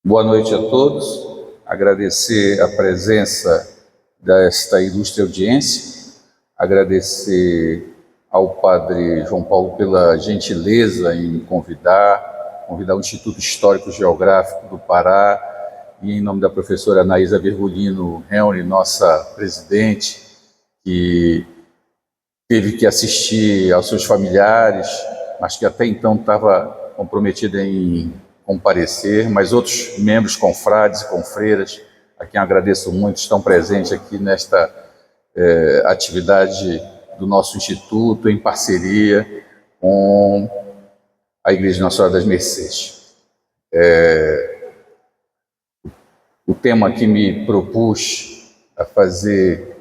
Boa noite a todos. Agradecer a presença desta ilustre audiência, agradecer ao Padre João Paulo pela gentileza em me convidar o Instituto Histórico Geográfico do Pará, e em nome da professora Anaísa Virgulino Henry, nossa presidente, que teve que assistir aos seus familiares, mas que até então estava comprometida em comparecer, mas outros membros, confrades e confreiras, a quem agradeço muito, estão presentes aqui nesta atividade do nosso Instituto, em parceria com a Igreja Nossa Senhora das Mercês. O tema que me propus a fazer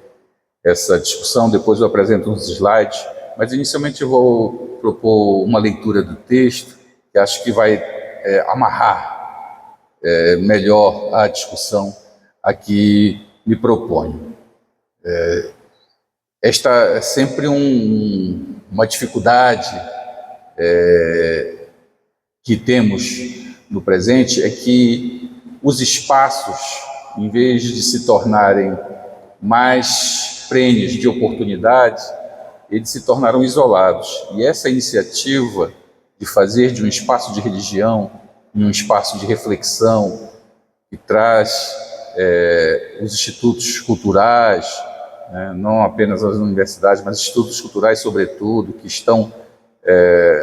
essa discussão, depois eu apresento uns slides, mas inicialmente eu vou propor uma leitura do texto, que acho que vai amarrar melhor a discussão a que me proponho. Esta é sempre uma dificuldade que temos no presente, é que os espaços, em vez de se tornarem mais prênios de oportunidades, eles se tornaram isolados. E essa iniciativa de fazer de um espaço de religião um espaço de reflexão, que traz os institutos culturais, não apenas as universidades, mas institutos culturais, sobretudo, que estão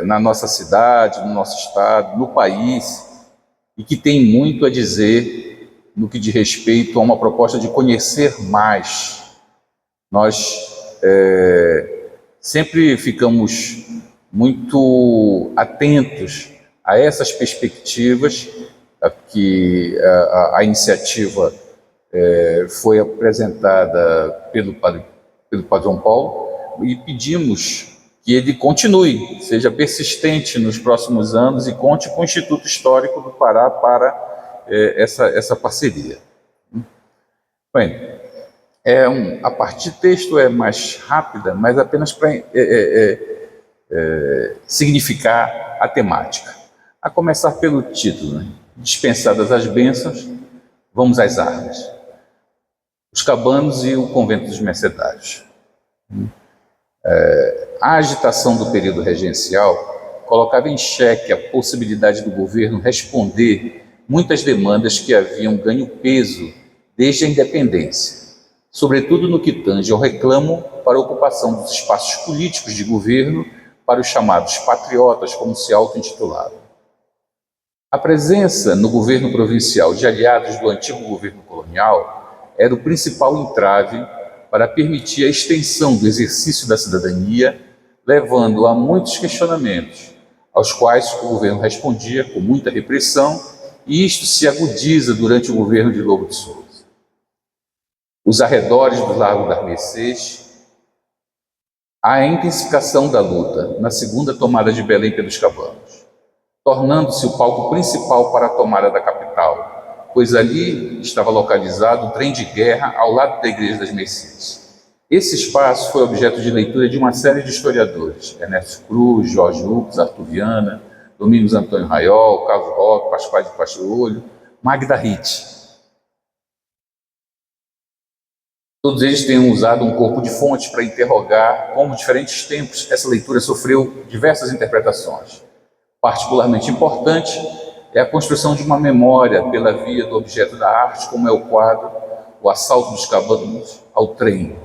na nossa cidade, no nosso estado, no país, e que tem muito a dizer no que diz respeito a uma proposta de conhecer mais. Nós sempre ficamos muito atentos a essas perspectivas, que a iniciativa foi apresentada pelo Padre João Paulo, e pedimos que ele continue, seja persistente nos próximos anos e conte com o Instituto Histórico do Pará para essa parceria. Bem, a parte de texto é mais rápida, mas apenas para significar a temática. A começar pelo título, Dispensadas as bênçãos, vamos às armas. Os cabanos e o convento dos mercedários. A agitação do período regencial colocava em xeque a possibilidade do governo responder muitas demandas que haviam ganho peso desde a independência, sobretudo no que tange ao reclamo para a ocupação dos espaços políticos de governo para os chamados patriotas, como se auto-intitulavam. A presença no governo provincial de aliados do antigo governo colonial era o principal entrave para permitir a extensão do exercício da cidadania, levando a muitos questionamentos, aos quais o governo respondia com muita repressão, e isto se agudiza durante o governo de Lobo de Souza. Os arredores do Largo das Mercês, a intensificação da luta na segunda tomada de Belém pelos cabanos, tornando-se o palco principal para a tomada da capital, pois ali estava localizado o trem de guerra ao lado da Igreja das Mercês. Esse espaço foi objeto de leitura de uma série de historiadores: Ernesto Cruz, Jorge Lucas, Arthur Viana, Domingos Antônio Raiol, Carlos Roque, Pascoal de Pastiolho, Magda Ritt. Todos eles têm usado um corpo de fontes para interrogar como, em diferentes tempos, essa leitura sofreu diversas interpretações. Particularmente importante é a construção de uma memória pela via do objeto da arte, como é o quadro O Assalto dos Cabanos ao Trem,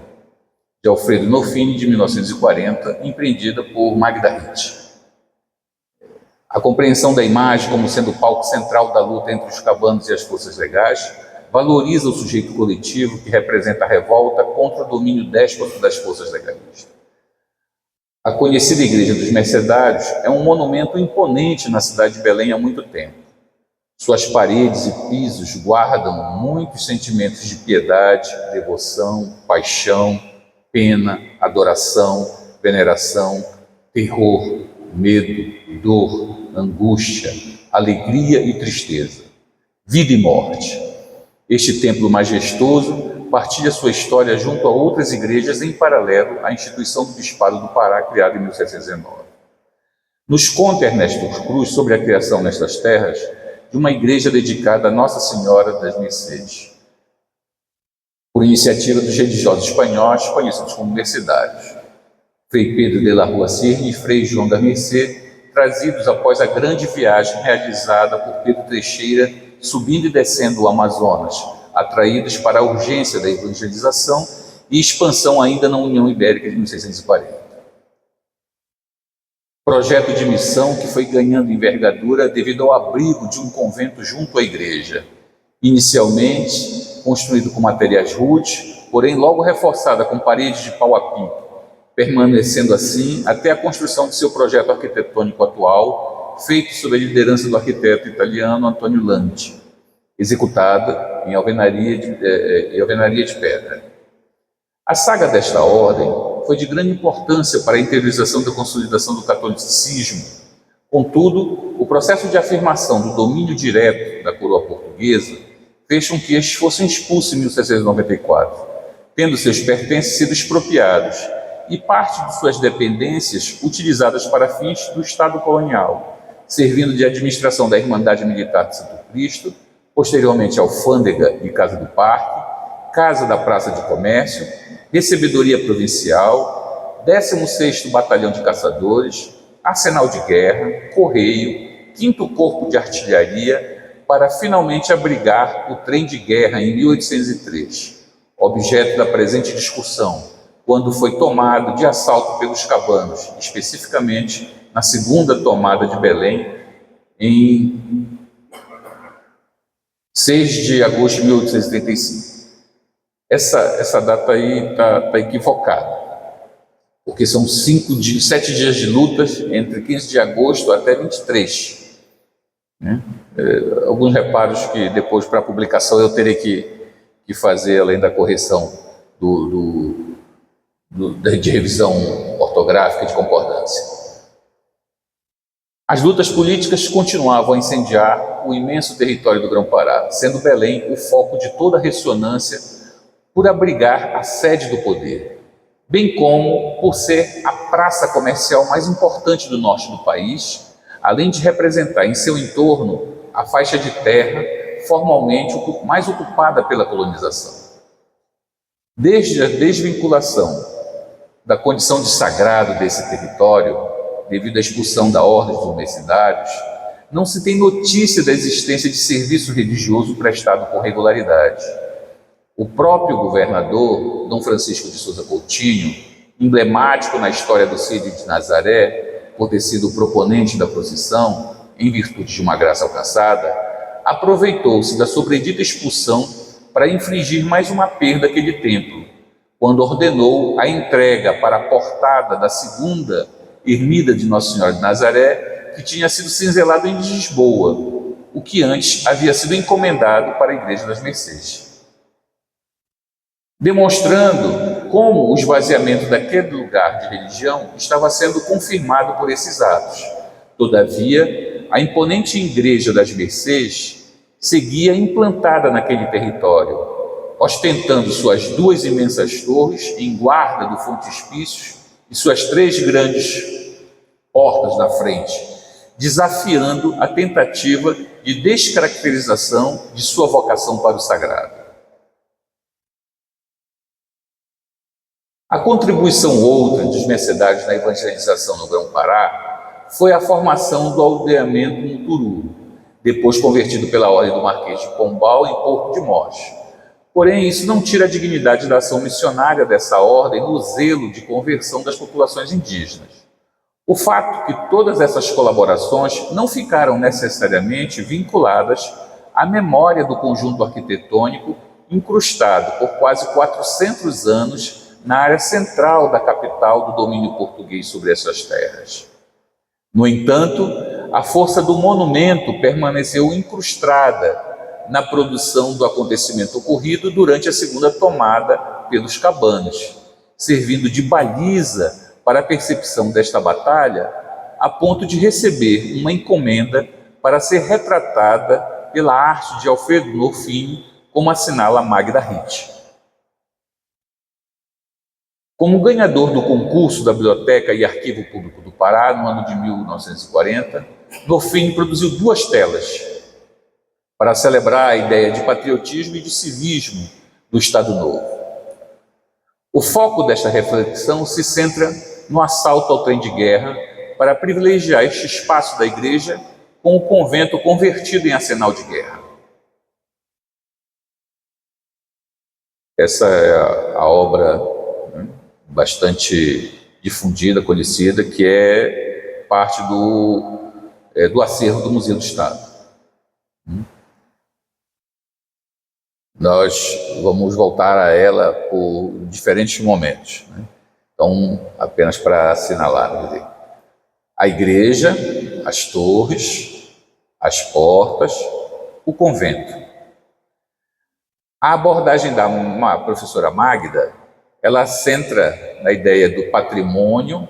de Alfredo Nofini, de 1940, empreendida por Magda Ritt. A compreensão da imagem como sendo o palco central da luta entre os cabanos e as forças legais valoriza o sujeito coletivo que representa a revolta contra o domínio déspota das forças legalistas. A conhecida Igreja dos Mercedários é um monumento imponente na cidade de Belém há muito tempo. Suas paredes e pisos guardam muitos sentimentos de piedade, devoção, paixão, pena, adoração, veneração, terror, medo, dor, angústia, alegria e tristeza, vida e morte. Este templo majestoso partilha sua história junto a outras igrejas em paralelo à instituição do Bispado do Pará, criada em 1719. Nos conta Ernesto Cruz sobre a criação nestas terras de uma igreja dedicada a Nossa Senhora das Mercês, por iniciativa dos religiosos espanhóis, conhecidos como mercedários, Frei Pedro de la Rua Cirne e Frei João da Mercê, trazidos após a grande viagem realizada por Pedro Teixeira, subindo e descendo o Amazonas, atraídos para a urgência da evangelização e expansão ainda na União Ibérica de 1640. Projeto de missão que foi ganhando envergadura devido ao abrigo de um convento junto à igreja, inicialmente construído com materiais rudes, porém logo reforçada com paredes de pau a pico, permanecendo assim até a construção de seu projeto arquitetônico atual, feito sob a liderança do arquiteto italiano Antonio Lanti, executada em alvenaria de pedra. A saga desta ordem foi de grande importância para a interiorização da consolidação do catolicismo. Contudo, o processo de afirmação do domínio direto da coroa portuguesa fez com que estes fossem expulsos em 1694, tendo seus pertences sido expropriados e parte de suas dependências utilizadas para fins do Estado colonial, servindo de administração da Irmandade Militar de Santo Cristo, posteriormente Alfândega e Casa do Parque, Casa da Praça de Comércio, Recebedoria Provincial, 16º Batalhão de Caçadores, Arsenal de Guerra, Correio, 5º Corpo de Artilharia, para finalmente abrigar o trem de guerra em 1803, objeto da presente discussão, quando foi tomado de assalto pelos cabanos, especificamente na segunda tomada de Belém, em 6 de agosto de 1835. Essa data aí está equivocada, porque são 7 dias de lutas, entre 15 de agosto até 23. Né? Alguns reparos que depois, para a publicação, eu terei que fazer, além da correção de revisão ortográfica de concordância. As lutas políticas continuavam a incendiar o imenso território do Grão-Pará, sendo Belém o foco de toda a ressonância por abrigar a sede do poder, bem como por ser a praça comercial mais importante do norte do país, além de representar em seu entorno a faixa de terra formalmente mais ocupada pela colonização. Desde a desvinculação da condição de sagrado desse território, devido à expulsão da ordem dos mercedários, não se tem notícia da existência de serviço religioso prestado com regularidade. O próprio governador, Dom Francisco de Souza Coutinho, emblemático na história do Círio de Nazaré, por ter sido o proponente da procissão, em virtude de uma graça alcançada, aproveitou-se da sobredita expulsão para infligir mais uma perda àquele templo, quando ordenou a entrega para a portada da segunda ermida de Nossa Senhora de Nazaré, que tinha sido cinzelado em Lisboa, o que antes havia sido encomendado para a Igreja das Mercês, demonstrando como o esvaziamento daquele lugar de religião estava sendo confirmado por esses atos. Todavia, a imponente Igreja das Mercês seguia implantada naquele território, ostentando suas 2 imensas torres em guarda do frontispício e suas 3 grandes portas na frente, desafiando a tentativa de descaracterização de sua vocação para o sagrado. A contribuição outra dos mercedários na evangelização no Grão-Pará foi a formação do aldeamento Muturu, depois convertido pela ordem do Marquês de Pombal em Porto de Mós. Porém, isso não tira a dignidade da ação missionária dessa ordem no zelo de conversão das populações indígenas. O fato que todas essas colaborações não ficaram necessariamente vinculadas à memória do conjunto arquitetônico incrustado por quase 400 anos na área central da capital do domínio português sobre essas terras. No entanto, a força do monumento permaneceu incrustada na produção do acontecimento ocorrido durante a segunda tomada pelos cabanos, servindo de baliza para a percepção desta batalha, a ponto de receber uma encomenda para ser retratada pela arte de Alfredo Norfini, como assinala Magda Ritt. Como ganhador do concurso da Biblioteca e Arquivo Público do Pará, no ano de 1940, Norfini produziu 2 telas, para celebrar a ideia de patriotismo e de civismo do Estado Novo. O foco desta reflexão se centra no assalto ao trem de guerra para privilegiar este espaço da igreja com o convento convertido em arsenal de guerra. Essa é a obra, né, bastante difundida, conhecida, que é parte do acervo do Museu do Estado. Nós vamos voltar a ela por diferentes momentos, né? Então, apenas para assinalar, a igreja, as torres, as portas, o convento. A abordagem da professora Magda, ela centra na ideia do patrimônio,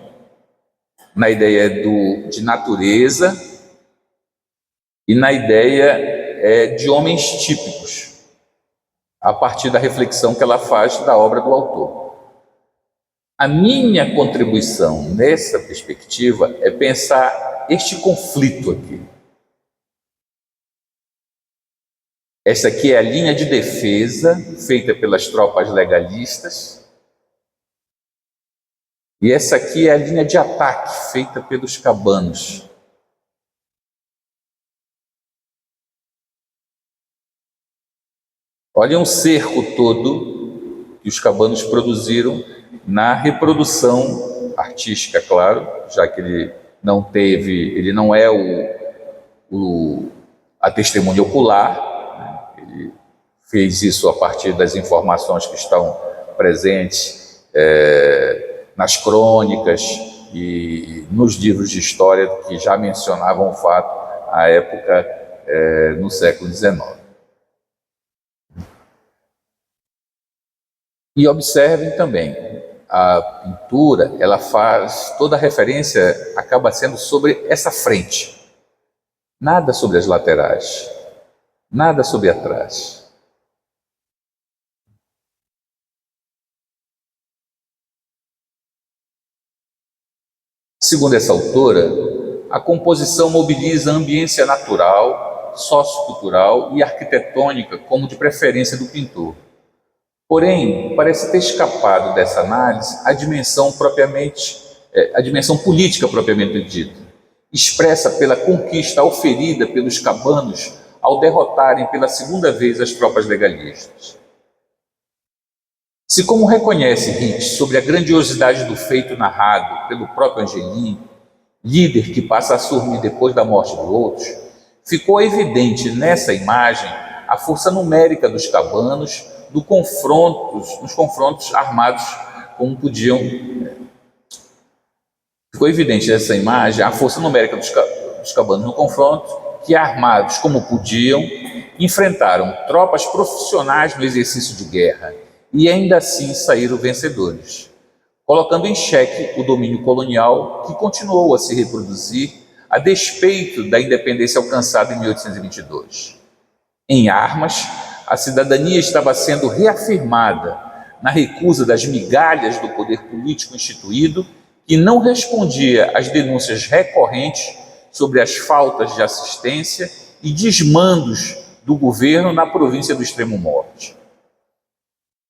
na ideia de natureza e na ideia de homens típicos, a partir da reflexão que ela faz da obra do autor. A minha contribuição nessa perspectiva é pensar este conflito aqui. Esta aqui é a linha de defesa feita pelas tropas legalistas e essa aqui é a linha de ataque feita pelos cabanos. Olhem o cerco todo que os cabanos produziram na reprodução artística, claro, já que ele não é a testemunha ocular, né? Ele fez isso a partir das informações que estão presentes nas crônicas e nos livros de história que já mencionavam o fato à época no século XIX. E observem também, a pintura, ela faz, toda a referência acaba sendo sobre essa frente. Nada sobre as laterais, nada sobre atrás. Segundo essa autora, a composição mobiliza a ambiência natural, sociocultural e arquitetônica como de preferência do pintor. Porém, parece ter escapado dessa análise a dimensão política propriamente dita, expressa pela conquista oferida pelos cabanos ao derrotarem pela segunda vez as tropas legalistas. Se, como reconhece Hitch sobre a grandiosidade do feito narrado pelo próprio Angelim, líder que passa a assumir depois da morte de outros, ficou evidente nessa imagem a força numérica dos cabanos nos confrontos armados como podiam. Ficou evidente nessa imagem a força numérica dos cabanos no confronto, que armados como podiam, enfrentaram tropas profissionais no exercício de guerra e ainda assim saíram vencedores, colocando em xeque o domínio colonial que continuou a se reproduzir a despeito da independência alcançada em 1822. Em armas, a cidadania estava sendo reafirmada na recusa das migalhas do poder político instituído, que não respondia às denúncias recorrentes sobre as faltas de assistência e desmandos do governo na província do Extremo Norte,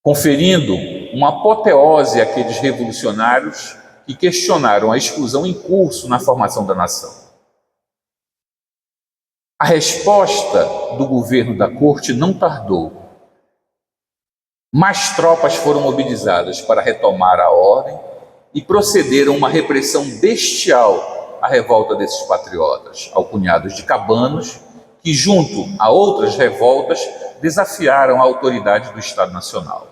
conferindo uma apoteose àqueles revolucionários que questionaram a exclusão em curso na formação da nação. A resposta do governo da corte não tardou. Mais tropas foram mobilizadas para retomar a ordem e procederam a uma repressão bestial à revolta desses patriotas, alcunhados de cabanos, que, junto a outras revoltas, desafiaram a autoridade do Estado Nacional.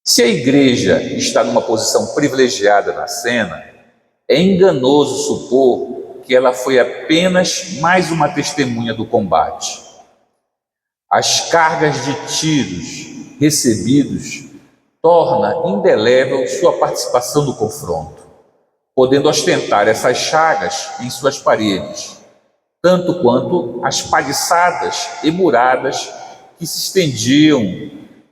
Se a igreja está numa posição privilegiada na cena, é enganoso supor que ela foi apenas mais uma testemunha do combate. As cargas de tiros recebidos torna indelével sua participação no confronto, podendo ostentar essas chagas em suas paredes, tanto quanto as paliçadas e muradas que se estendiam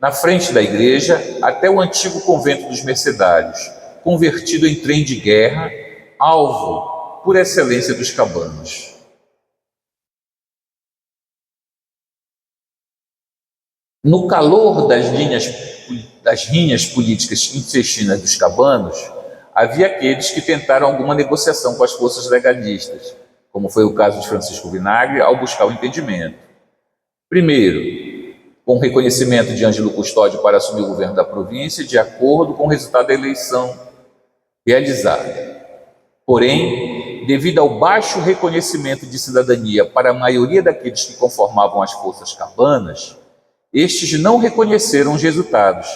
na frente da igreja até o antigo convento dos mercedários, convertido em trem de guerra, alvo por excelência dos cabanos. No calor das rinhas políticas intestinas dos cabanos, havia aqueles que tentaram alguma negociação com as forças legalistas, como foi o caso de Francisco Vinagre, ao buscar o entendimento. Primeiro, com o reconhecimento de Ângelo Custódio para assumir o governo da província, de acordo com o resultado da eleição realizada. Porém, devido ao baixo reconhecimento de cidadania para a maioria daqueles que conformavam as forças cabanas, estes não reconheceram os resultados,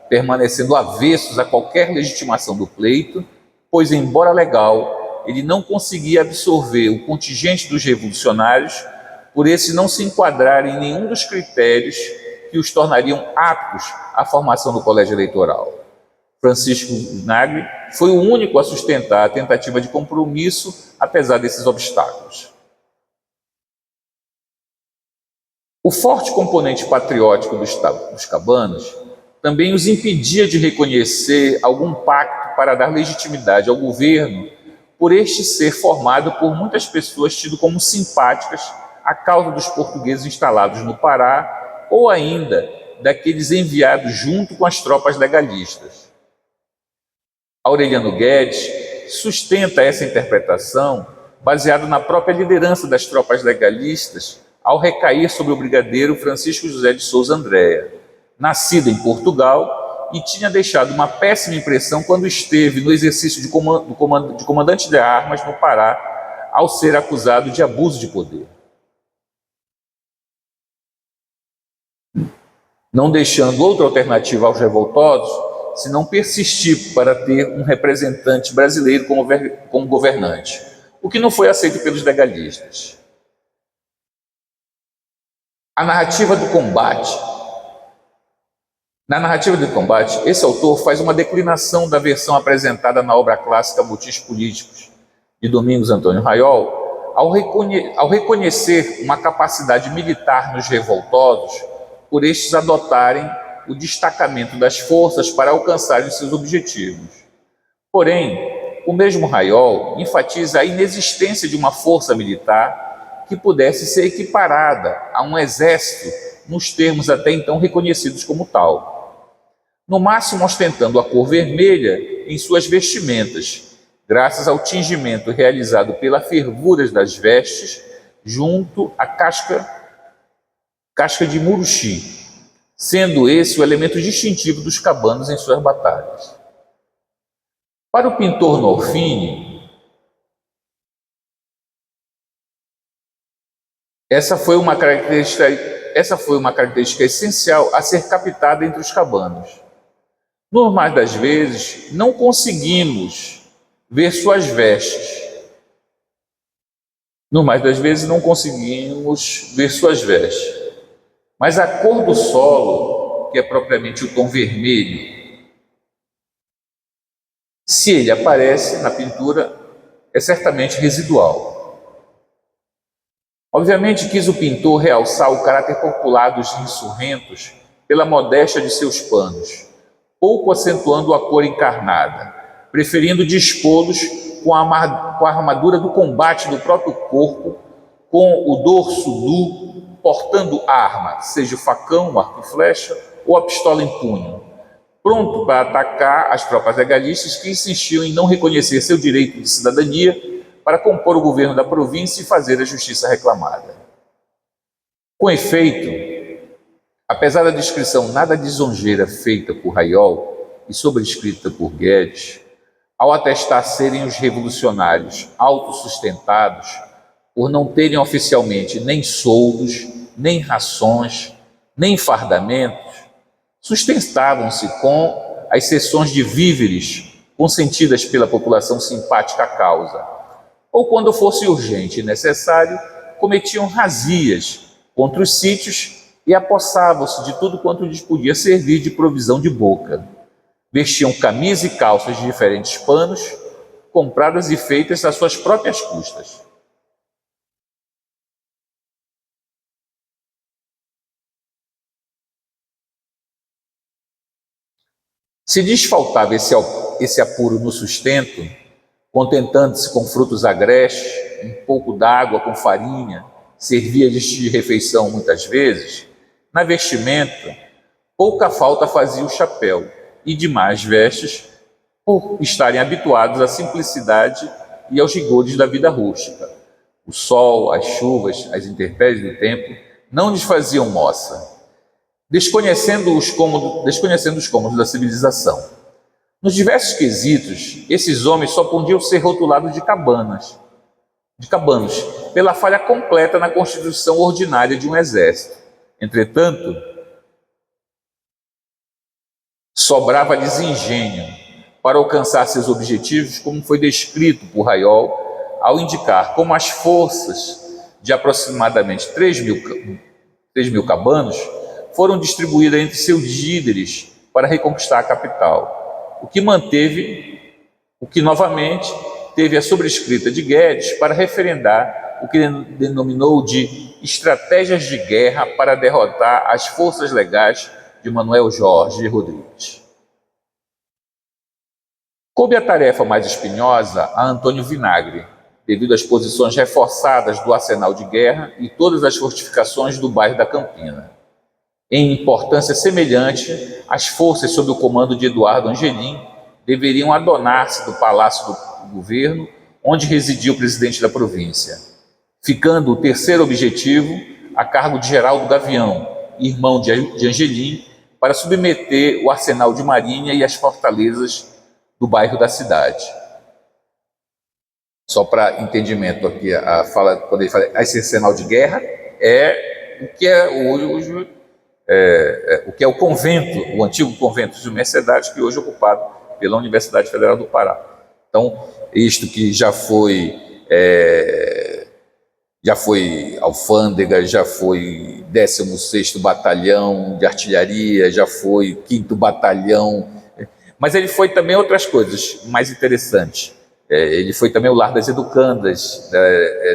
permanecendo avessos a qualquer legitimação do pleito, pois, embora legal, ele não conseguia absorver o contingente dos revolucionários, por esse não se enquadrar em nenhum dos critérios que os tornariam aptos à formação do colégio eleitoral. Francisco Vinagre foi o único a sustentar a tentativa de compromisso, apesar desses obstáculos. O forte componente patriótico dos cabanos também os impedia de reconhecer algum pacto para dar legitimidade ao governo, por este ser formado por muitas pessoas tido como simpáticas à causa dos portugueses instalados no Pará, ou ainda daqueles enviados junto com as tropas legalistas. Aureliano Guedes sustenta essa interpretação baseado na própria liderança das tropas legalistas, ao recair sobre o brigadeiro Francisco José de Sousa Andréa, nascido em Portugal e tinha deixado uma péssima impressão quando esteve no exercício de comandante de armas no Pará, ao ser acusado de abuso de poder. Não deixando outra alternativa aos revoltosos, senão persistir para ter um representante brasileiro como governante, o que não foi aceito pelos legalistas. A narrativa do combate. Na narrativa do combate, esse autor faz uma declinação da versão apresentada na obra clássica Motis Políticos, de Domingos Antônio Raiol, ao reconhecer uma capacidade militar nos revoltosos, por estes adotarem o destacamento das forças para alcançarem seus objetivos. Porém, o mesmo Raiol enfatiza a inexistência de uma força militar que pudesse ser equiparada a um exército nos termos até então reconhecidos como tal. No máximo ostentando a cor vermelha em suas vestimentas, graças ao tingimento realizado pela fervura das vestes junto à casca de muruxi, sendo esse o elemento distintivo dos cabanos em suas batalhas. Para o pintor Norfini, essa foi uma característica essencial a ser captada entre os cabanos. No mais das vezes, não conseguimos ver suas vestes. Mas a cor do solo, que é propriamente o tom vermelho, se ele aparece na pintura, é certamente residual. Obviamente quis o pintor realçar o caráter popular dos insurrentos pela modéstia de seus panos, pouco acentuando a cor encarnada, preferindo dispô-los com a armadura do combate do próprio corpo, com o dorso nu, portando arma, seja o facão, o arco e flecha ou a pistola em punho, pronto para atacar as tropas legalistas que insistiam em não reconhecer seu direito de cidadania para compor o governo da província e fazer a justiça reclamada. Com efeito, apesar da descrição nada lisonjeira feita por Raiol e sobrescrita por Guedes, ao atestar serem os revolucionários autossustentados, por não terem oficialmente nem soldos, nem rações, nem fardamentos, sustentavam-se com as cessões de víveres consentidas pela população simpática à causa, ou quando fosse urgente e necessário, cometiam razias contra os sítios e apossavam-se de tudo quanto lhes podia servir de provisão de boca. Vestiam camisas e calças de diferentes panos, compradas e feitas às suas próprias custas. Se lhes faltava esse apuro no sustento, contentando-se com frutos agrestes, um pouco d'água com farinha, servia-lhes de refeição muitas vezes, Na vestimenta, pouca falta fazia o chapéu e demais vestes, por estarem habituados à simplicidade e aos rigores da vida rústica. O sol, as chuvas, as intempéries do tempo não lhes faziam moça, desconhecendo os cômodos da civilização. Nos diversos quesitos, esses homens só podiam ser rotulados de cabanos, pela falha completa na constituição ordinária de um exército. Entretanto, sobrava-lhes engenho para alcançar seus objetivos, como foi descrito por Raiol, ao indicar como as forças de aproximadamente 3 mil cabanos foram distribuídas entre seus líderes para reconquistar a capital, o que novamente teve a sobrescrita de Guedes para referendar o que ele denominou de estratégias de guerra para derrotar as forças legais de Manuel Jorge Rodrigues. Coube a tarefa mais espinhosa a Antônio Vinagre, devido às posições reforçadas do arsenal de guerra e todas as fortificações do bairro da Campina. Em importância semelhante, as forças sob o comando de Eduardo Angelim deveriam adonar-se do Palácio do Governo, onde residia o presidente da província, ficando o terceiro objetivo a cargo de Geraldo Gavião, irmão de Angelim, para submeter o arsenal de marinha e as fortalezas do bairro da cidade. Só para entendimento aqui, quando ele fala esse arsenal de guerra, é o que é hoje o convento, o antigo convento de Mercedade, que hoje é ocupado pela Universidade Federal do Pará. Então, isto que já foi alfândega, já foi 16º Batalhão de Artilharia, já foi 5º Batalhão, mas ele foi também outras coisas mais interessantes. Ele foi também o lar das educandas,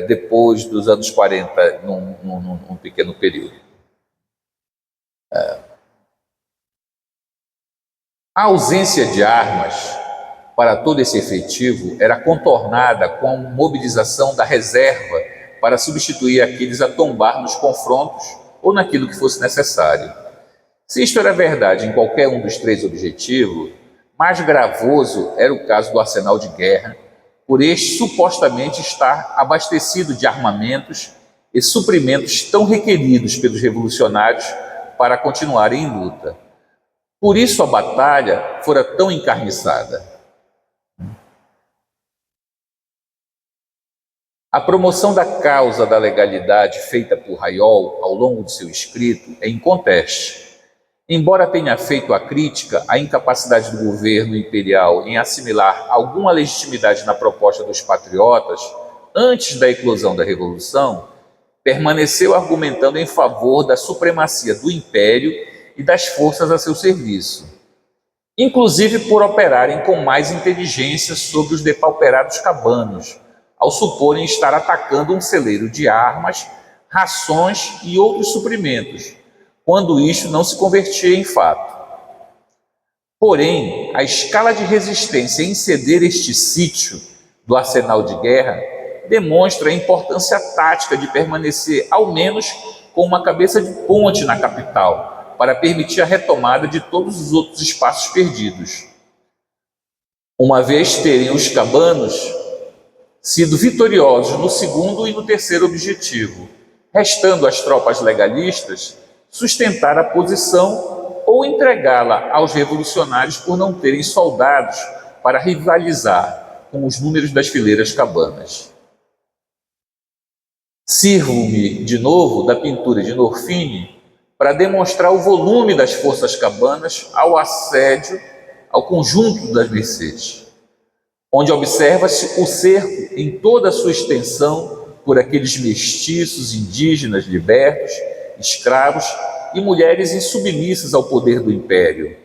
depois dos anos 40, num pequeno período. A ausência de armas para todo esse efetivo era contornada com a mobilização da reserva para substituir aqueles a tombar nos confrontos ou naquilo que fosse necessário. Se isto era verdade em qualquer um dos três objetivos, mais gravoso era o caso do arsenal de guerra, por este supostamente estar abastecido de armamentos e suprimentos tão requeridos pelos revolucionários para continuarem em luta. Por isso a batalha fora tão encarniçada. A promoção da causa da legalidade feita por Raiol ao longo de seu escrito é inconteste. Embora tenha feito a crítica à incapacidade do governo imperial em assimilar alguma legitimidade na proposta dos patriotas antes da eclosão da Revolução, permaneceu argumentando em favor da supremacia do império e das forças a seu serviço, inclusive por operarem com mais inteligência sobre os depauperados cabanos, ao suporem estar atacando um celeiro de armas, rações e outros suprimentos, quando isto não se convertia em fato. Porém, a escala de resistência em ceder este sítio do arsenal de guerra demonstra a importância tática de permanecer, ao menos, com uma cabeça de ponte na capital, para permitir a retomada de todos os outros espaços perdidos. Uma vez terem os cabanos sido vitoriosos no segundo e no terceiro objetivo, restando às tropas legalistas sustentar a posição ou entregá-la aos revolucionários por não terem soldados para rivalizar com os números das fileiras cabanas. Sirvo-me, de novo, da pintura de Norfini para demonstrar o volume das forças cabanas ao assédio ao conjunto das Mercês, onde observa-se o cerco em toda a sua extensão por aqueles mestiços, indígenas, libertos, escravos e mulheres insubmissas ao poder do império,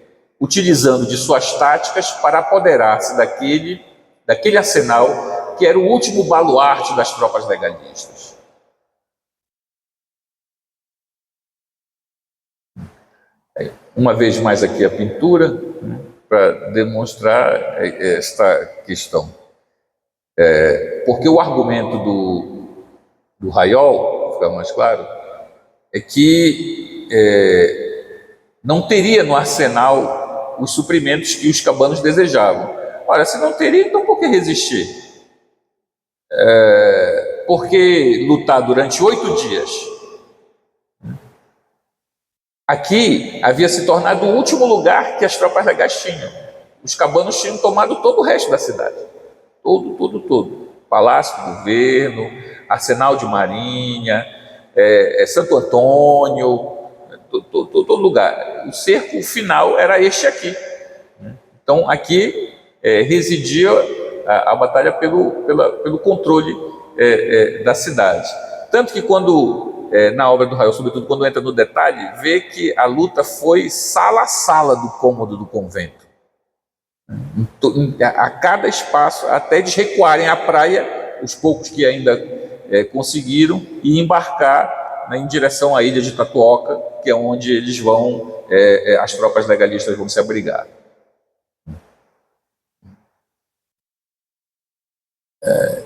utilizando de suas táticas para apoderar-se daquele arsenal que era o último baluarte das tropas legalistas. Uma vez mais aqui a pintura, para demonstrar esta questão. Porque o argumento do Raiol, fica mais claro, é que não teria no arsenal os suprimentos que os cabanos desejavam. Ora, se não teria, então por que resistir? Por que lutar durante 8 dias? Aqui havia se tornado o último lugar que as tropas legais tinham. Os cabanos tinham tomado todo o resto da cidade. Todo. Palácio do governo, arsenal de marinha, Santo Antônio, todo lugar. O cerco final era este aqui. Então aqui residia a batalha pelo controle da cidade. Tanto que quando, na obra do Raiol, sobretudo quando entra no detalhe, vê que a luta foi sala a sala do cômodo do convento. A cada espaço, até eles recuarem à praia, os poucos que ainda conseguiram, e embarcar em direção à ilha de Tatuoca, que é onde eles vão, as tropas legalistas vão se abrigar.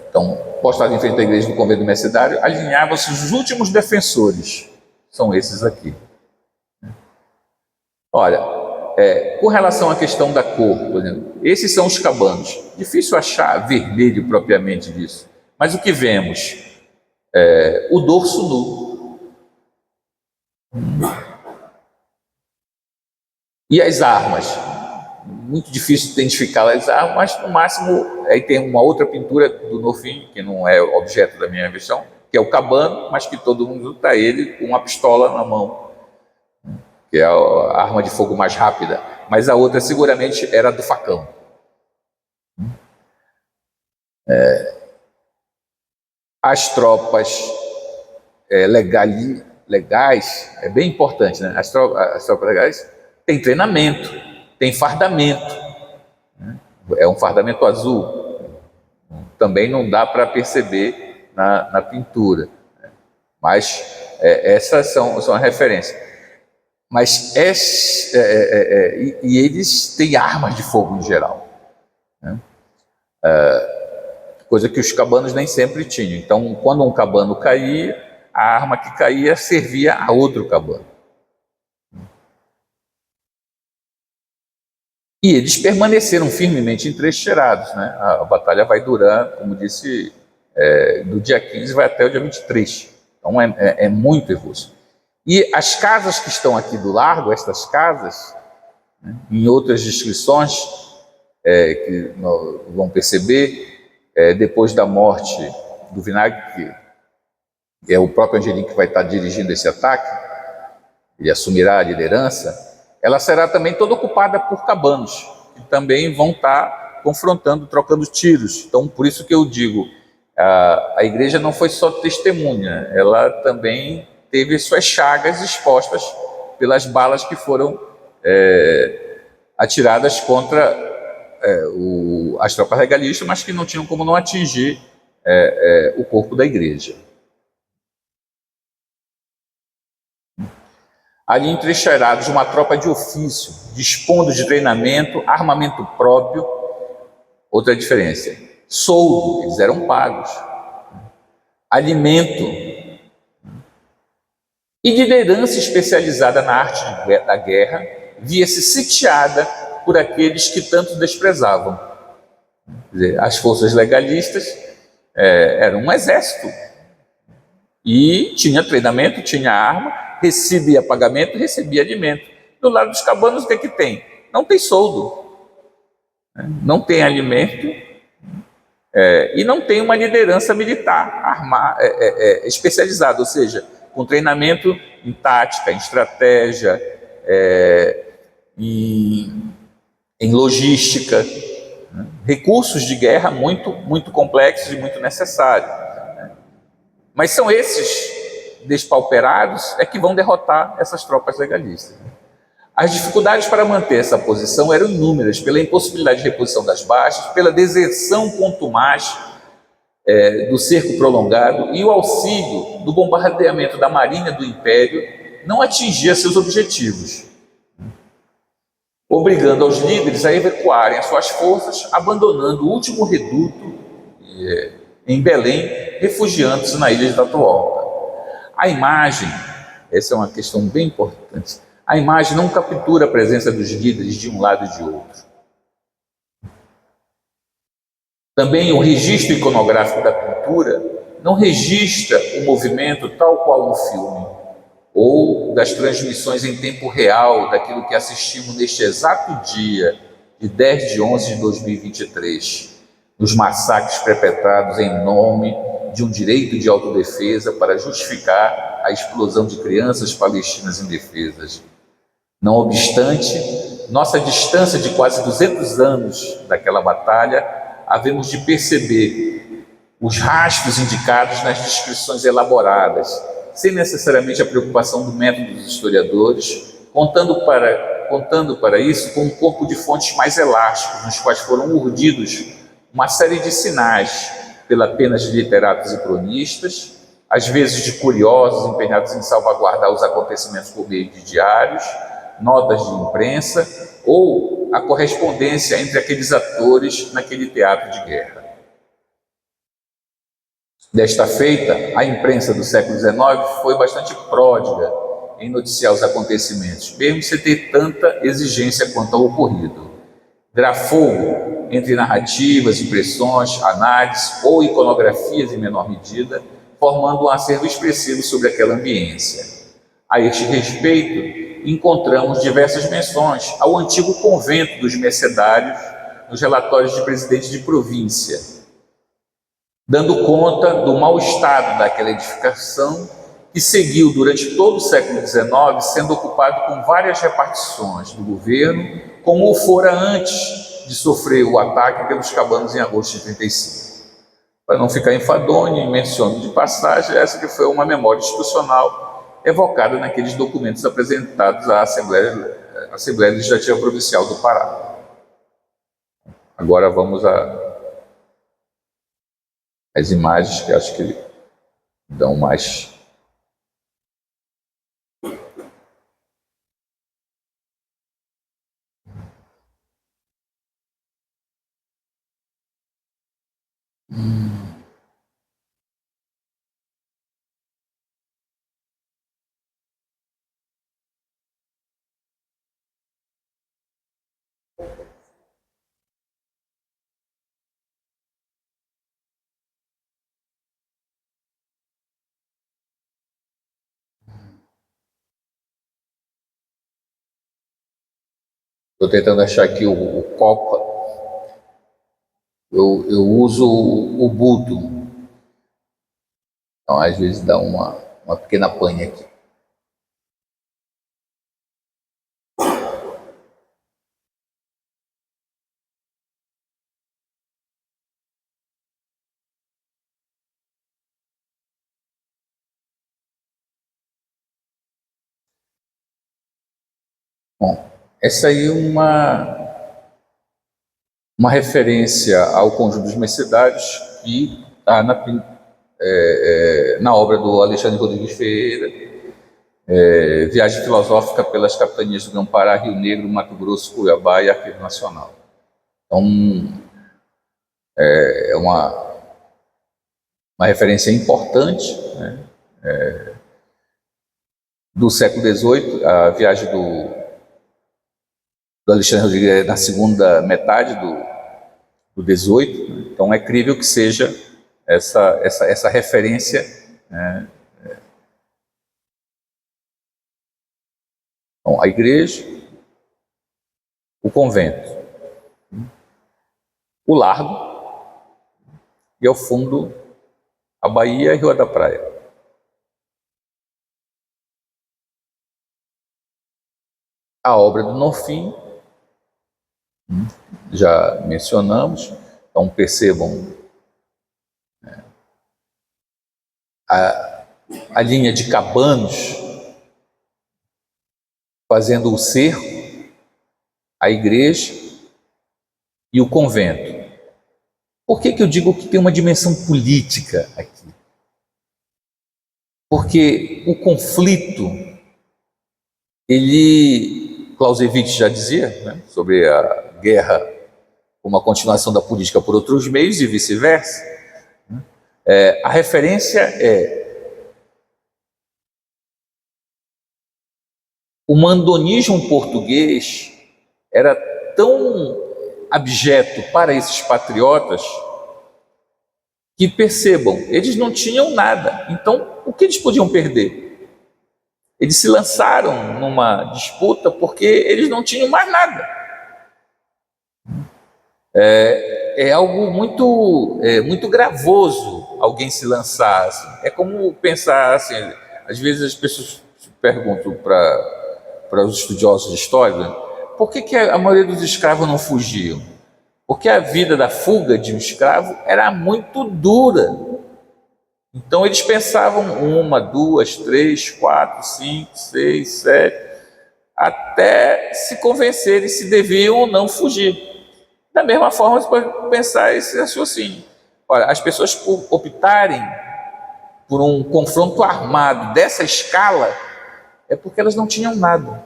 Então, postados em frente à igreja do convento do Mercedário, alinhavam-se os últimos defensores. São esses aqui. Olha, com relação à questão da cor, por exemplo, esses são os cabanos. Difícil achar vermelho propriamente disso. Mas o que vemos? O dorso nu. E as armas? Muito difícil identificar as armas, mas no máximo, aí tem uma outra pintura do Norfim, que não é objeto da minha versão, que é o cabano, mas que todo mundo está ele com uma pistola na mão, que é a arma de fogo mais rápida, mas a outra seguramente era do facão. As tropas legais, é bem importante, né? As tropas legais têm treinamento, tem fardamento, é um fardamento azul, também não dá para perceber na pintura, mas essas são a referência. Mas e eles têm armas de fogo em geral, né? Coisa que os cabanos nem sempre tinham. Então, quando um cabano caía, a arma que caía servia a outro cabano. E eles permaneceram firmemente entrincheirados, né? A batalha vai durar, como disse, do dia 15 vai até o dia 23. Então é muito evolução. E as casas que estão aqui do largo, estas casas, né, em outras descrições que vão perceber, depois da morte do Vinagre, que é o próprio Angelim que vai estar dirigindo esse ataque, ele assumirá a liderança, ela será também toda ocupada por cabanos, que também vão estar confrontando, trocando tiros. Então, por isso que eu digo, a igreja não foi só testemunha, ela também teve suas chagas expostas pelas balas que foram atiradas contra as tropas legalistas, mas que não tinham como não atingir o corpo da igreja. Ali entrincheirados, uma tropa de ofício, dispondo de treinamento, armamento próprio. Outra diferença, soldo, eles eram pagos, alimento e liderança especializada na arte da guerra, via-se sitiada por aqueles que tanto desprezavam. Quer dizer, as forças legalistas eram um exército e tinha treinamento, tinha arma, recebia pagamento, recebia alimento. Do lado dos cabanos, o que é que tem? Não tem soldo, não tem alimento e não tem uma liderança militar especializada, ou seja, com treinamento em tática, em estratégia, em logística, né? Recursos de guerra muito, muito complexos e muito necessários, né? Mas são esses despauperados que vão derrotar essas tropas legalistas. As dificuldades para manter essa posição eram inúmeras, pela impossibilidade de reposição das baixas, pela deserção contumaz do cerco prolongado, e o auxílio do bombardeamento da marinha do Império não atingia seus objetivos, obrigando aos líderes a evacuarem as suas forças, abandonando o último reduto em Belém, refugiando-se na ilha de Tatuoca. A imagem Essa é uma questão bem importante. A imagem não captura a presença dos líderes de um lado e de outro. Também o registro iconográfico da pintura não registra o movimento tal qual um filme, ou das transmissões em tempo real daquilo que assistimos neste exato dia de 10 de 11 de 2023, nos massacres perpetrados em nome de um direito de autodefesa para justificar a explosão de crianças palestinas indefesas. Não obstante, nossa distância de quase 200 anos daquela batalha, havemos de perceber os rastros indicados nas descrições elaboradas, sem necessariamente a preocupação do método dos historiadores, contando para isso com um corpo de fontes mais elásticos, nos quais foram urdidos uma série de sinais pela penas de literatos e cronistas, às vezes de curiosos empenhados em salvaguardar os acontecimentos por meio de diários, notas de imprensa ou a correspondência entre aqueles atores naquele teatro de guerra. Desta feita, a imprensa do século XIX foi bastante pródiga em noticiar os acontecimentos, mesmo sem ter tanta exigência quanto ao ocorrido. Grafou entre narrativas, impressões, análises ou iconografias em menor medida, formando um acervo expressivo sobre aquela ambiência. A este respeito, encontramos diversas menções ao antigo convento dos mercedários nos relatórios de presidentes de província, dando conta do mau estado daquela edificação que seguiu durante todo o século XIX, sendo ocupado com várias repartições do governo, como o fora antes de sofrer o ataque pelos cabanos em agosto de 1935. Para não ficar enfadonho, menciono de passagem, essa que foi uma memória institucional evocada naqueles documentos apresentados à Assembleia Legislativa Provincial do Pará. Agora vamos às imagens que acho que dão mais... Estou tentando achar aqui o Copa. Eu uso o Ubuntu. Então, às vezes, dá uma pequena pane aqui. Bom, essa aí é uma referência ao Conjunto dos Mercedários que está na obra do Alexandre Rodrigues Ferreira, Viagem Filosófica pelas Capitanias do Grão-Pará, Rio Negro, Mato Grosso, Cuiabá e Arquivo Nacional. Então, é uma referência importante, né, do século XVIII, a viagem do Alexandre Rodrigues na segunda metade do XVIII, então é crível que seja essa referência, né. Então, a igreja, o convento, o largo e ao fundo a Bahia e Rua da Praia. A obra do Norfim, já mencionamos, então percebam a linha de cabanos fazendo o cerco, a igreja e o convento. Por que eu digo que tem uma dimensão política aqui? Porque o conflito, Clausewitz já dizia, né, sobre a guerra como a continuação da política por outros meios e vice-versa. A referência é o mandonismo português era tão abjeto para esses patriotas que, percebam, eles não tinham nada. Então, o que eles podiam perder? Eles se lançaram numa disputa porque eles não tinham mais nada. É algo muito gravoso alguém se lançar assim. É como pensar assim, às vezes as pessoas perguntam para os estudiosos de história, né, por que a maioria dos escravos não fugiam? Porque a vida da fuga de um escravo era muito dura. Então eles pensavam 1, 2, 3, 4, 5, 6, 7, até se convencerem se deviam ou não fugir. Da mesma forma, você pode pensar esse raciocínio. Olha, as pessoas por optarem por um confronto armado dessa escala é porque elas não tinham nada.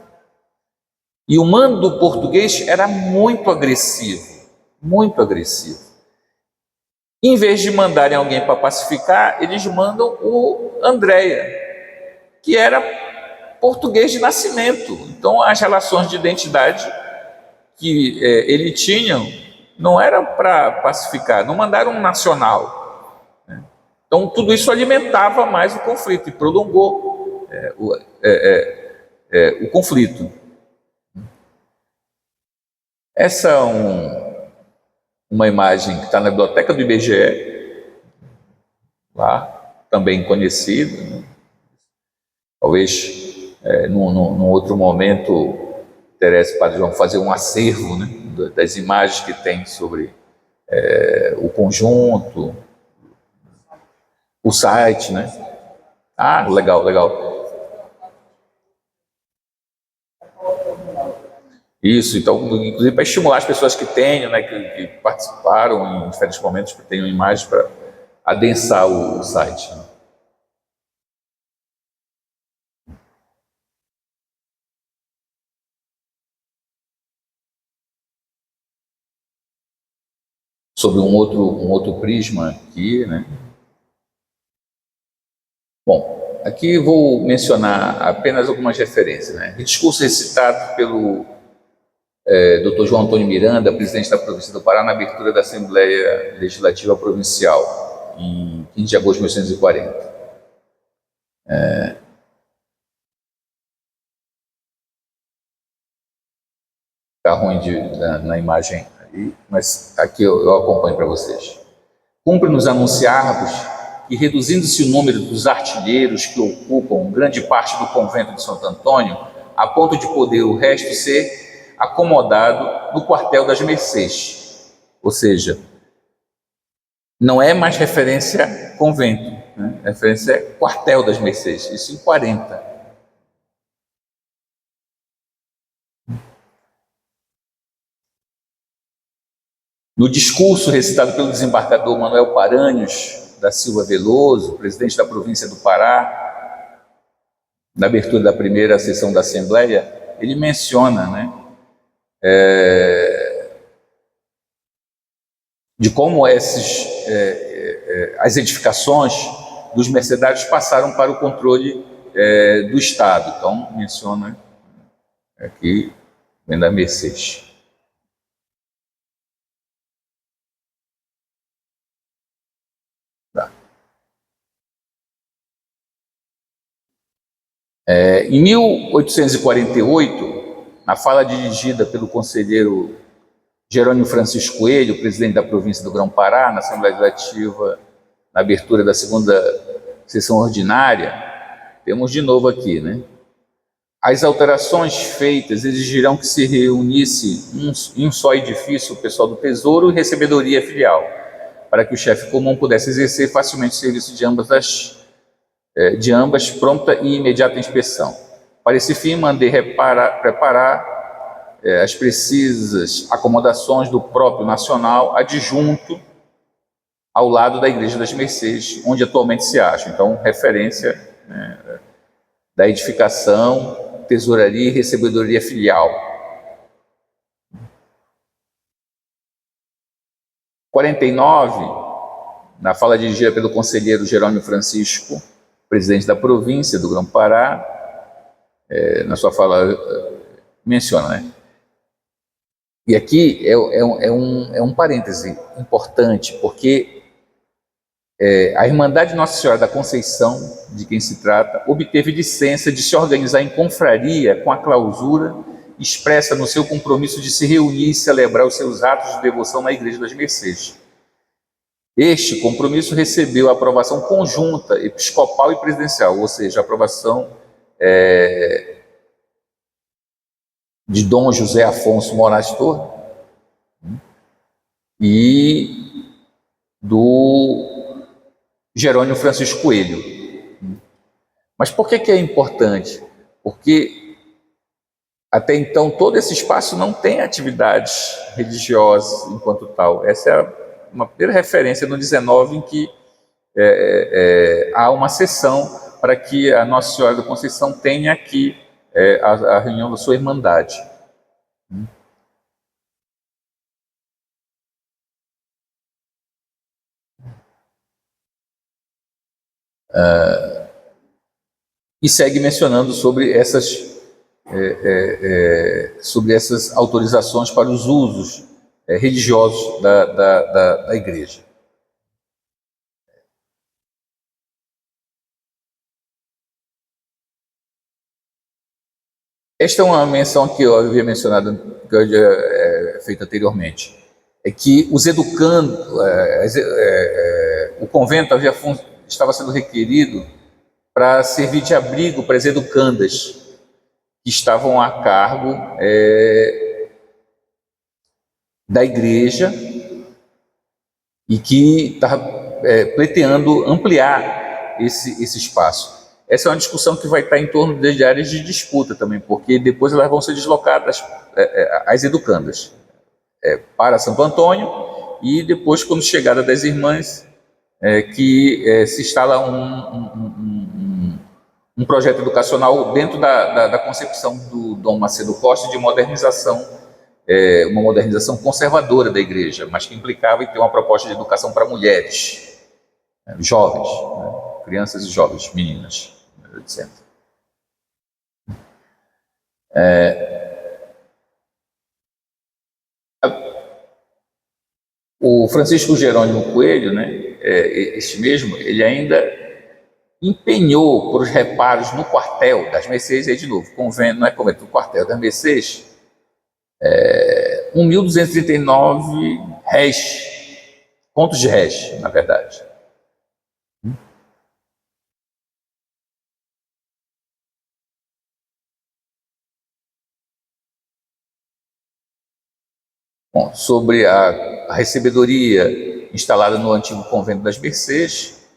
E o mando português era muito agressivo, muito agressivo. Em vez de mandarem alguém para pacificar, eles mandam o Andréia, que era português de nascimento. Então, as relações de identidade que ele tinha não era para pacificar, não mandaram um nacional. Então, tudo isso alimentava mais o conflito e prolongou o conflito. Essa é uma imagem que está na biblioteca do IBGE, lá, também conhecida, né? Talvez num outro momento interesse para João fazer um acervo, né, das imagens que tem sobre o conjunto, o site, né? Ah, legal, legal. Isso, então, inclusive para estimular as pessoas que tenham, né, que participaram em diferentes momentos, que tenham imagens para adensar o site. Né? Sobre um outro prisma aqui, né? Bom, aqui vou mencionar apenas algumas referências, né? O discurso recitado pelo Dr. João Antônio Miranda, presidente da província do Pará, na abertura da Assembleia Legislativa Provincial, em 15 de agosto de 1940. Está ruim na imagem aí, mas aqui eu acompanho para vocês. Cumpre-nos anunciar-vos que, reduzindo-se o número dos artilheiros que ocupam grande parte do convento de Santo Antônio, a ponto de poder o resto ser acomodado no quartel das Mercês. Ou seja, não é mais referência convento, né? Referência é quartel das Mercês, isso em 40. No discurso recitado pelo desembargador Manuel Paranhos da Silva Veloso, presidente da província do Pará, na abertura da primeira sessão da Assembleia, ele menciona, né, de como as edificações dos mercedários passaram para o controle do Estado. Então, menciona aqui, vem da Mercês. Em 1848, na fala dirigida pelo conselheiro Jerônimo Francisco Coelho, presidente da província do Grão-Pará, na Assembleia Legislativa, na abertura da segunda sessão ordinária, temos de novo aqui, né? As alterações feitas exigirão que se reunisse em um só edifício o pessoal do Tesouro e Recebedoria Filial, para que o chefe comum pudesse exercer facilmente o serviço de ambas pronta e imediata inspeção. Para esse fim, mandei preparar as precisas acomodações do próprio Nacional adjunto ao lado da Igreja das Mercês, onde atualmente se acha. Então, referência, né, da edificação, tesouraria e recebedoria filial. 49, na fala dirigida pelo conselheiro Jerônimo Francisco, presidente da província do Grão-Pará, na sua fala, menciona, né? E aqui é um parêntese importante, porque a Irmandade Nossa Senhora da Conceição, de quem se trata, obteve licença de se organizar em confraria com a clausura expressa no seu compromisso de se reunir e celebrar os seus atos de devoção na Igreja das Mercês. Este compromisso recebeu a aprovação conjunta, episcopal e presidencial, ou seja, a aprovação de Dom José Afonso Moraes Torres e do Jerônimo Francisco Coelho. Mas por que é importante? Porque até então todo esse espaço não tem atividades religiosas enquanto tal. Essa é uma primeira referência no 19 em que há uma sessão para que a Nossa Senhora da Conceição tenha aqui a reunião da sua Irmandade. E segue mencionando sobre essas autorizações para os usos religiosos da Igreja. Esta é uma menção que eu havia mencionado, que eu havia feito anteriormente, é que os educandos, o convento estava sendo requerido para servir de abrigo para as educandas que estavam a cargo da igreja e que estava pleiteando ampliar esse espaço. Essa é uma discussão que vai estar em torno de áreas de disputa também, porque depois elas vão ser deslocadas, as educandas, para Santo Antônio, e depois, quando chegada das irmãs, que se instala um projeto educacional dentro da concepção do Dom Macedo Costa de modernização, uma modernização conservadora da igreja, mas que implicava em ter uma proposta de educação para mulheres, jovens, crianças e jovens, meninas, etc. O Francisco Jerônimo Coelho, né, este mesmo, ele ainda empenhou por os reparos no quartel das Mercês, aí de novo, convento, não é convento, o quartel das Mercês, 1.239 réis, pontos de réis, na verdade. Bom, sobre a recebedoria instalada no antigo convento das Mercês,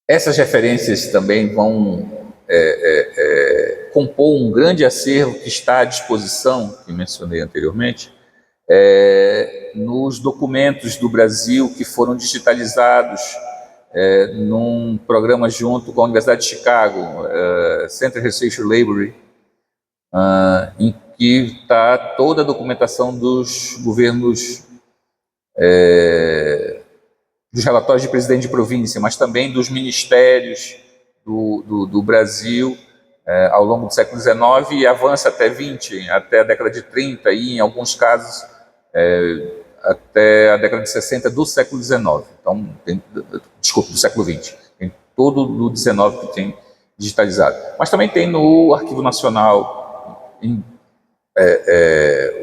essas referências também vão compor um grande acervo que está à disposição, que mencionei anteriormente, nos documentos do Brasil que foram digitalizados num programa junto com a Universidade de Chicago, Center Research Library, em que está toda a documentação dos governos, dos relatórios de presidente de província, mas também dos ministérios do Brasil ao longo do século XIX e avança até XX, até a década de 30 e, em alguns casos, até a década de 60 do século XIX. Então, do século XX. Tem todo o XIX que tem digitalizado. Mas também tem no Arquivo Nacional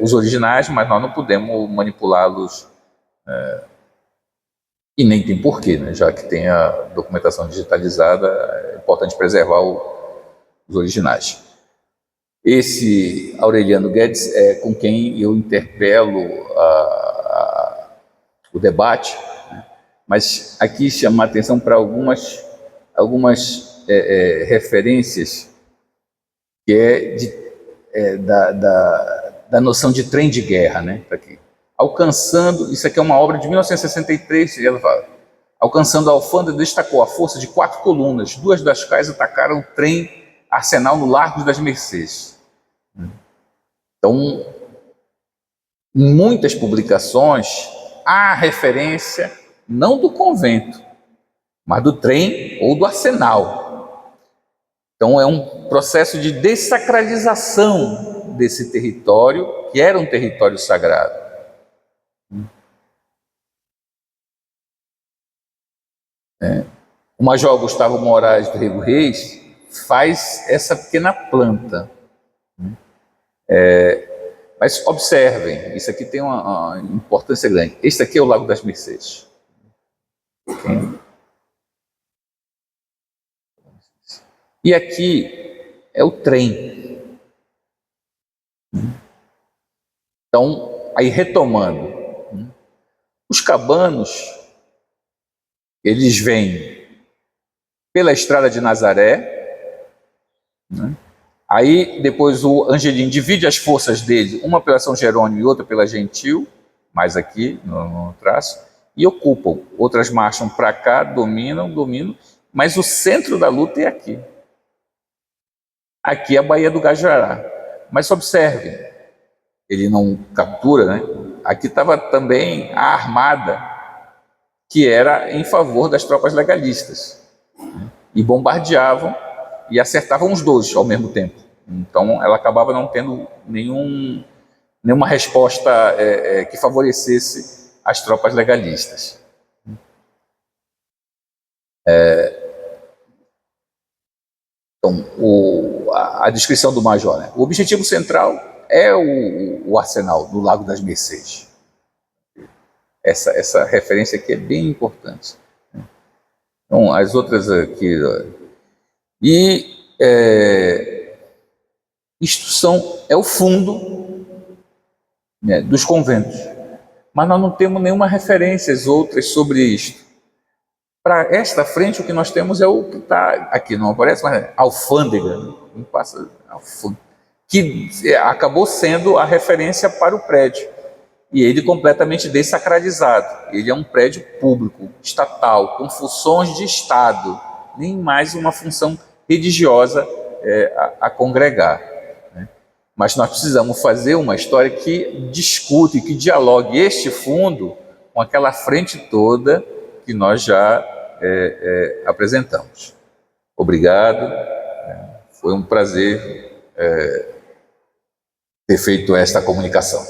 os originais, mas nós não podemos manipulá-los e nem tem porquê, né? Já que tem a documentação digitalizada, é importante preservar os originais. Esse Aureliano Guedes é com quem eu interpelo o debate, né? Mas aqui chama a atenção para algumas referências que da noção de trem de guerra, né? Alcançando, isso aqui é uma obra de 1963, ela fala, alcançando a Alfândega, destacou a força de 4 colunas, 2 das quais atacaram o trem arsenal no Largo das Mercês. Então, em muitas publicações, há referência não do convento, mas do trem ou do arsenal. Então é um processo de dessacralização desse território, que era um território sagrado. O Major Gustavo Moraes do Rego Reis faz essa pequena planta. Mas observem, isso aqui tem uma importância grande. Este aqui é o Lago das Mercês. E aqui é o trem. Então, aí retomando, os cabanos, eles vêm pela Estrada de Nazaré, né? Aí depois o Angelim divide as forças dele, uma pela São Jerônimo e outra pela Gentil, mais aqui no traço, e ocupam. Outras marcham para cá, dominam, mas o centro da luta é aqui. Aqui é a Baía do Gajará. Mas observe, ele não captura, né? Aqui estava também a armada, que era em favor das tropas legalistas, e bombardeavam e acertavam os dois ao mesmo tempo. Então ela acabava não tendo nenhuma resposta que favorecesse as tropas legalistas. Então, a descrição do Major, né? O objetivo central é o arsenal do Lago das Mercês. Essa referência aqui é bem importante. Então, as outras aqui... E isto é o fundo, né, dos conventos. Mas nós não temos nenhuma referência outras sobre isto. Para esta frente, o que nós temos é o que está aqui, não aparece, mas é alfândega, não passa, que acabou sendo a referência para o prédio. E ele completamente dessacralizado. Ele é um prédio público, estatal, com funções de Estado, nem mais uma função religiosa a congregar. Né? Mas nós precisamos fazer uma história que discute, que dialogue este fundo com aquela frente toda que nós já apresentamos. Obrigado, foi um prazer ter feito esta comunicação.